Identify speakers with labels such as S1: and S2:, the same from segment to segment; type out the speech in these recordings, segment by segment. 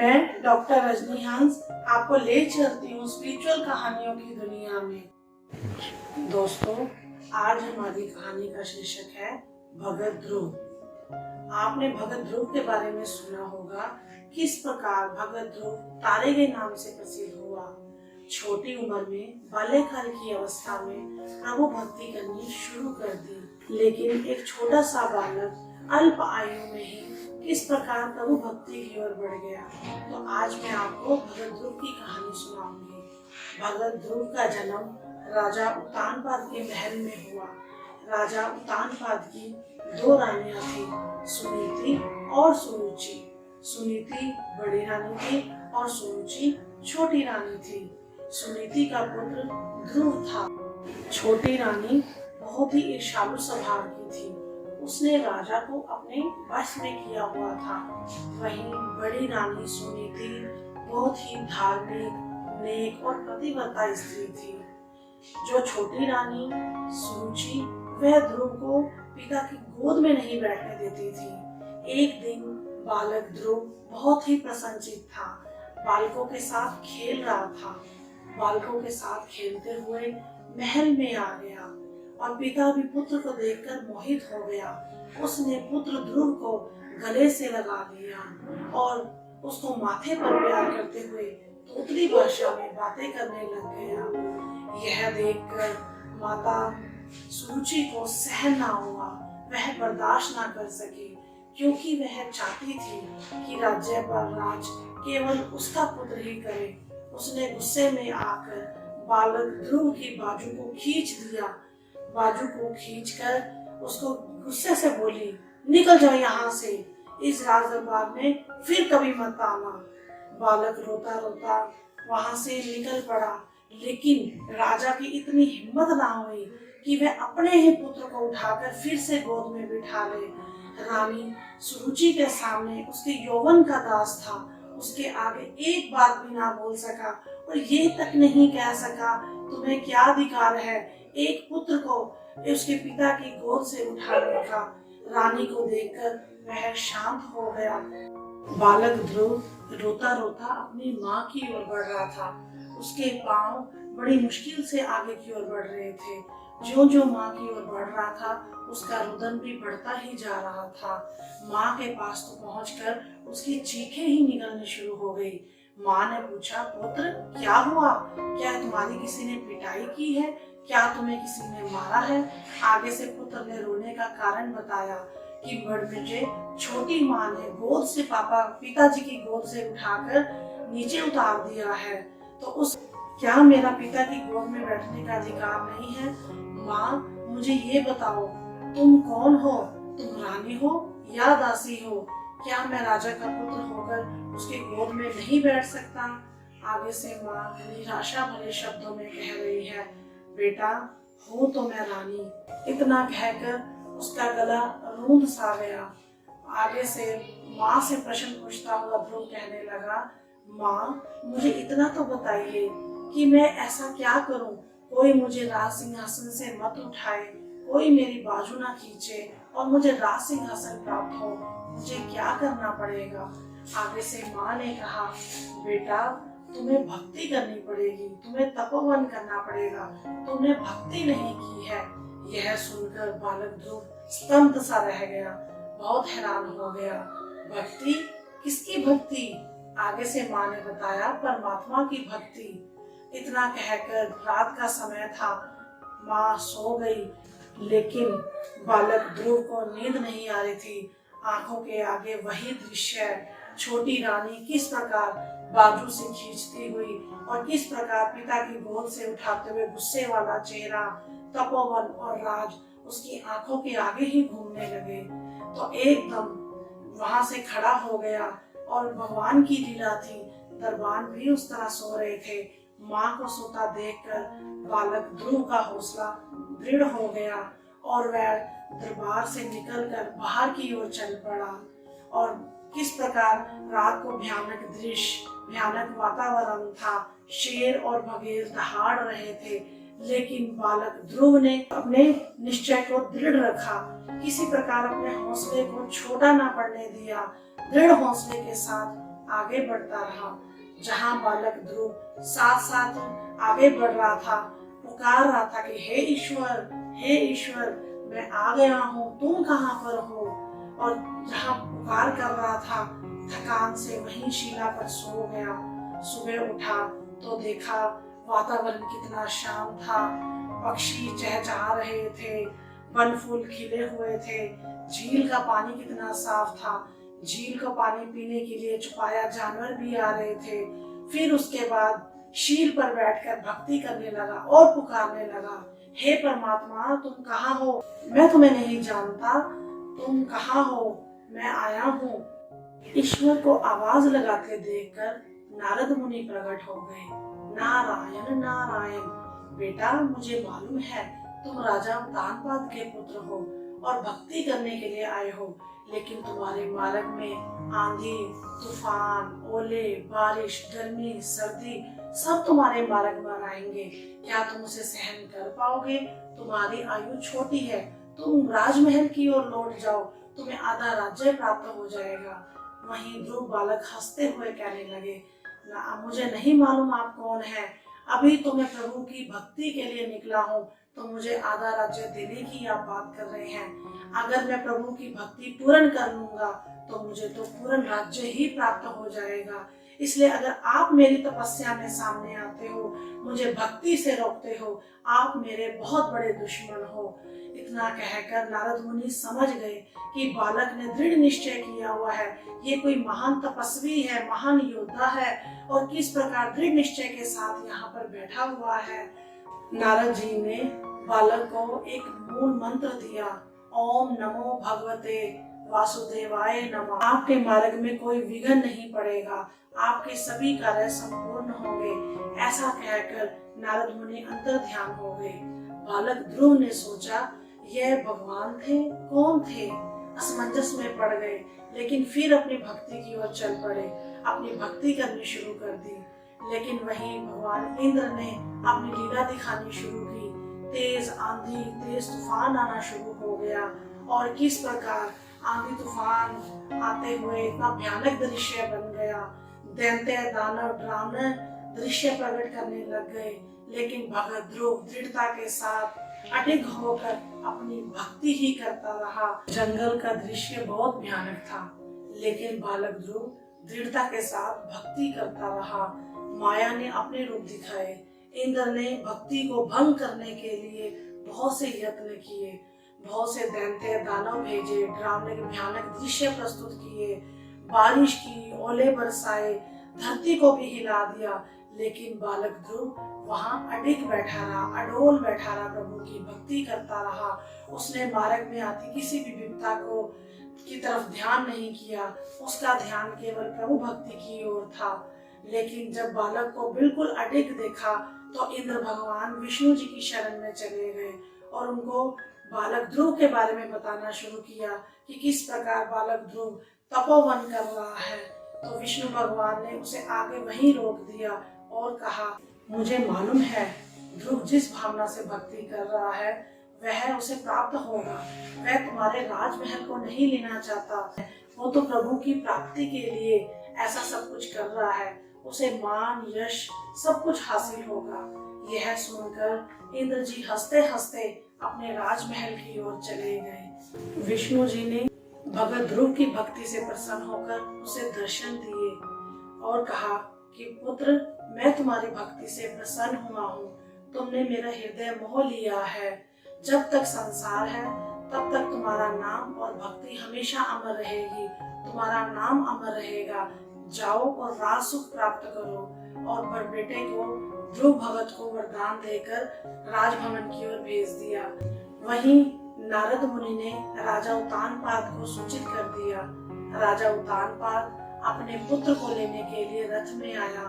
S1: मैं डॉक्टर रजनी हंस आपको ले चलती हूँ स्पिरिचुअल कहानियों की दुनिया में। दोस्तों, आज हमारी कहानी का शीर्षक है भगत ध्रुव। आपने भगत ध्रुव के बारे में सुना होगा, किस प्रकार भगत ध्रुव तारे के नाम से प्रसिद्ध हुआ। छोटी उम्र में बाल्यकाल की अवस्था में प्रभु भक्ति करनी शुरू कर दी, लेकिन एक छोटा सा बालक अल्प आयु में ही किस प्रकार प्रभु भक्ति की ओर बढ़ गया। तो आज मैं आपको भगत ध्रुव की कहानी सुनाऊंगी। भगत ध्रुव का जन्म राजा उत्तानपाद के महल में हुआ। राजा उत्तानपाद की दो रानियां थी, सुनीति और सुरुचि। सुनीति बड़ी रानी थी और सुरुचि छोटी रानी थी। सुनीति का पुत्र ध्रुव था। छोटी रानी बहुत ही ईर्ष्यालु स्वभाव की थी। उसने राजा को अपने वश में किया हुआ था। वहीं बड़ी रानी सुनीति बहुत ही धार्मिक, नेक और पतिव्रता स्त्री थी। जो छोटी रानी सुरुचि, वह ध्रुव को पिता की गोद में नहीं बैठने देती थी। एक दिन बालक ध्रुव बहुत ही प्रसन्नचित्त था। बालकों के साथ खेल रहा था। बालकों के साथ खेलते हुए महल में आ गया और पिता भी पुत्र को देखकर मोहित हो गया। उसने पुत्र ध्रुव को गले से लगा लिया और उसको माथे पर प्यार करते हुए तोतली भाषा में बातें करने लग गया। यह देखकर माता सुरुचि को सहन ना हुआ। वह बर्दाश्त ना कर सकी, क्योंकि वह चाहती थी कि राज्य पर राज केवल उसका पुत्र ही करे। उसने गुस्से में आकर बालक ध्रुव की बाजू को खींच दिया। बाजू को खींचकर उसको गुस्से से बोली, निकल जाओ यहाँ से, इस राज दरबार में फिर कभी मत आना। बालक रोता रोता वहां से निकल पड़ा, लेकिन राजा की इतनी हिम्मत ना हुई कि वह अपने ही पुत्र को उठाकर फिर से गोद में बिठा ले। रानी सुरुचि के सामने उसके यौवन का दास था। उसके आगे एक बात भी ना बोल सका और ये तक नहीं कह सका, तुम्हें क्या अधिकार है एक पुत्र को उसके पिता की गोद से उठाने का। रानी को देखकर वह शांत हो गया। बालक ध्रुव रोता रोता अपनी माँ की ओर बढ़ रहा था। उसके पांव बड़ी मुश्किल से आगे की ओर बढ़ रहे थे। जो माँ की ओर बढ़ रहा था, उसका रुदन भी बढ़ता ही जा रहा था। माँ के पास तो पहुंचकर उसकी चीखें ही निकलनी शुरू हो गई। माँ ने पूछा, पुत्र क्या हुआ? क्या तुम्हारी किसी ने पिटाई की है? क्या तुम्हें किसी ने मारा है? आगे से पुत्र ने रोने का कारण बताया कि मुझे छोटी माँ ने गोद से पिताजी की गोद से उठाकर नीचे उतार दिया है, तो उस क्या मेरा पिता की गोद में बैठने का अधिकार नहीं है? माँ, मुझे ये बताओ, तुम कौन हो? तुम रानी हो या दासी हो? क्या मैं राजा का पुत्र होकर उसके गोद में नहीं बैठ सकता? आगे से माँ निराशा भरे शब्दों में कह रही है, बेटा, हूँ तो मैं रानी। इतना कहकर उसका गला रूंध सा गया। आगे से माँ से प्रश्न पूछता हुआ ध्रुव कहने लगा, माँ, मुझे इतना तो बताइए कि मैं ऐसा क्या करूं, कोई मुझे राज सिंहासन से मत उठाए, कोई मेरी बाजू ना खींचे और मुझे राज सिंहासन प्राप्त हो। मुझे क्या करना पड़ेगा? आगे से माँ ने कहा, बेटा, तुम्हें भक्ति करनी पड़ेगी, तुम्हें तपोवन करना पड़ेगा, तुमने भक्ति नहीं की है। यह सुनकर बालक ध्रुव स्तब्ध सा रह गया, बहुत हैरान हो गया। भक्ति? किसकी भक्ति? आगे से माँ ने बताया, परमात्मा की भक्ति। इतना कहकर रात का समय था, माँ सो गई, लेकिन बालक ध्रुव को नींद नहीं आ रही थी। आंखों के आगे वही दृश्य, छोटी रानी किस प्रकार बाजू से खींचती हुई और किस प्रकार पिता की गोद से उठाते हुए गुस्से वाला चेहरा, तपोवन और राज उसकी आंखों के आगे ही घूमने लगे। तो एकदम वहां से खड़ा हो गया और भगवान की लीला थी, दरबान भी उस तरह सो रहे थे। माँ को सोता देखकर बालक ध्रुव का हौसला दृढ़ हो गया और वह दरबार से निकलकर बाहर की ओर चल पड़ा। और किस प्रकार रात को भयानक दृश्य, भयानक वातावरण था। शेर और बघेल दहाड़ रहे थे, लेकिन बालक ध्रुव ने अपने निश्चय को दृढ़ रखा। किसी प्रकार अपने हौसले को छोटा ना पड़ने दिया। दृढ़ हौसले के साथ आगे बढ़ता रहा। जहाँ बालक ध्रुव साथ साथ आगे बढ़ रहा था, पुकार रहा था कि हे ईश्वर, हे ईश्वर, मैं आ गया हूँ, तुम कहाँ पर हो। और जहाँ पुकार कर रहा था, थकान से वहीं शिला पर सो गया। सुबह उठा तो देखा वातावरण कितना शांत था, पक्षी चहचहा रहे थे, वन फूल खिले हुए थे, झील का पानी कितना साफ था, झील का पानी पीने के लिए चौपाया जानवर भी आ रहे थे। फिर उसके बाद शील पर बैठकर भक्ति करने लगा और पुकारने लगा, हे परमात्मा, तुम कहाँ हो? मैं तुम्हें नहीं जानता, तुम कहाँ हो? मैं आया हूँ। ईश्वर को आवाज लगाते देखकर नारद मुनि प्रकट हो गए। नारायण नारायण, बेटा मुझे मालूम है तुम राजा उतानपाद के पुत्र हो और भक्ति करने के लिए आए हो, लेकिन तुम्हारे मार्ग में आंधी, तूफान, ओले, बारिश, गर्मी, सर्दी सब तुम्हारे मार्ग में आएंगे। क्या तुम उसे सहन कर पाओगे? तुम्हारी आयु छोटी है, तुम राजमहल की ओर लौट जाओ, तुम्हें आधा राज्य प्राप्त हो जाएगा। वहीं ध्रुव बालक हंसते हुए कहने लगे, मुझे नहीं मालूम आप कौन है, अभी तो मैं प्रभु की भक्ति के लिए निकला हूँ, तो मुझे आधा राज्य देने की आप बात कर रहे हैं। अगर मैं प्रभु की भक्ति पूर्ण कर लूंगा तो मुझे तो पूर्ण राज्य ही प्राप्त हो जाएगा। इसलिए अगर आप मेरी तपस्या में सामने आते हो, मुझे भक्ति से रोकते हो, आप मेरे बहुत बड़े दुश्मन हो। इतना कहकर नारद मुनि समझ गए कि बालक ने दृढ़ निश्चय किया हुआ है, ये कोई महान तपस्वी है, महान योद्धा है और किस प्रकार दृढ़ निश्चय के साथ यहाँ पर बैठा हुआ है। नारद जी ने बालक को एक मूल मंत्र दिया, ओम नमो भगवते वासुदेवाय नमः। आपके मार्ग में कोई विघ्न नहीं पड़ेगा, आपके सभी कार्य संपूर्ण होंगे। ऐसा कहकर नारद मुनि अंतर ध्यान हो गए। बालक ध्रुव ने सोचा यह भगवान थे, कौन थे? असमंजस में पड़ गए, लेकिन फिर अपनी भक्ति की ओर चल पड़े, अपनी भक्ति करनी शुरू कर दी। लेकिन वहीं भगवान इंद्र ने अपनी लीला दिखानी शुरू की। तेज आंधी, तेज तूफान आना शुरू हो गया और किस प्रकार आंधी तूफान आते हुए इतना भयानक दृश्य बन गया। दैत्य दानव डरावना दृश्य प्रकट करने लग गए, लेकिन भगत ध्रुव दृढ़ता के साथ अडिग होकर अपनी भक्ति ही करता रहा। जंगल का दृश्य बहुत भयानक था, लेकिन बालक ध्रुव दृढ़ता के साथ भक्ति करता रहा। माया ने अपने रूप दिखाए, इंद्र ने भक्ति को भंग करने के लिए बहुत से यत्न किए, बहुत से दैत्य दानव भेजे, डरावने के भयानक दृश्य प्रस्तुत किए, बारिश की, ओले बरसाए, धरती को भी हिला दिया, लेकिन बालक ध्रुव वहां अडिग बैठा रहा, अडोल बैठा रहा, प्रभु की भक्ति करता रहा। उसने मार्ग में आती किसी भी विपदा को की तरफ ध्यान नहीं किया, उसका ध्यान केवल प्रभु भक्ति की ओर था। लेकिन जब बालक को बिल्कुल अडिग देखा तो इंद्र भगवान विष्णु जी की शरण में चले गए और उनको बालक ध्रुव के बारे में बताना शुरू किया कि किस प्रकार बालक ध्रुव तपोवन कर रहा है। तो विष्णु भगवान ने उसे आगे वहीं रोक दिया और कहा, मुझे मालूम है ध्रुव जिस भावना से भक्ति कर रहा है वह उसे प्राप्त होगा। वह तुम्हारे राजमहल को नहीं लेना चाहता, वो तो प्रभु की प्राप्ति के लिए ऐसा सब कुछ कर रहा है, उसे मान यश सब कुछ हासिल होगा। यह सुनकर इंद्र जी हंसते हंसते अपने राजमहल की ओर चले गए। विष्णु जी ने भगत ध्रुव की भक्ति से प्रसन्न होकर उसे दर्शन दिए और कहा कि पुत्र, मैं तुम्हारी भक्ति से प्रसन्न हुआ हूँ, तुमने मेरा हृदय मोह लिया है। जब तक संसार है तब तक तुम्हारा नाम और भक्ति हमेशा अमर रहेगी, तुम्हारा नाम अमर रहेगा। जाओ और राज सुख प्राप्त करो। और बड़ बेटे को ध्रुव भगत को वरदान देकर राजभवन की ओर भेज दिया। वहीं नारद मुनि ने राजा उतानपाद को सूचित कर दिया। राजा उतानपाद अपने पुत्र को लेने के लिए रथ में आया।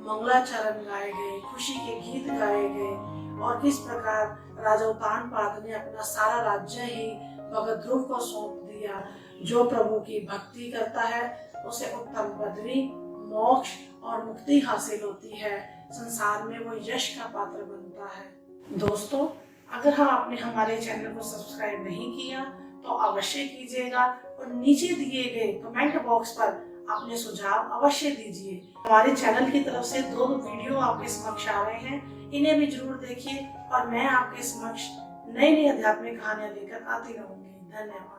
S1: मंगलाचरण गाए गए, खुशी के गीत गाए गए और किस प्रकार राजा उतानपाद ने अपना सारा राज्य ही भगत ध्रुव को सौंप दिया। जो प्रभु की भक्ति करता है उसे उत्तम पदवी, मोक्ष और मुक्ति हासिल होती है। संसार में वो यश का पात्र बनता है। दोस्तों, अगर आपने हमारे चैनल को सब्सक्राइब नहीं किया तो अवश्य कीजिएगा और नीचे दिए गए कमेंट बॉक्स पर अपने सुझाव अवश्य दीजिए। हमारे चैनल की तरफ से 2 वीडियो आपके समक्ष आ रहे हैं, इन्हें भी जरूर देखिए और मैं आपके समक्ष नई नई आध्यात्मिक कहानियां लेकर आती रहूंगी। धन्यवाद।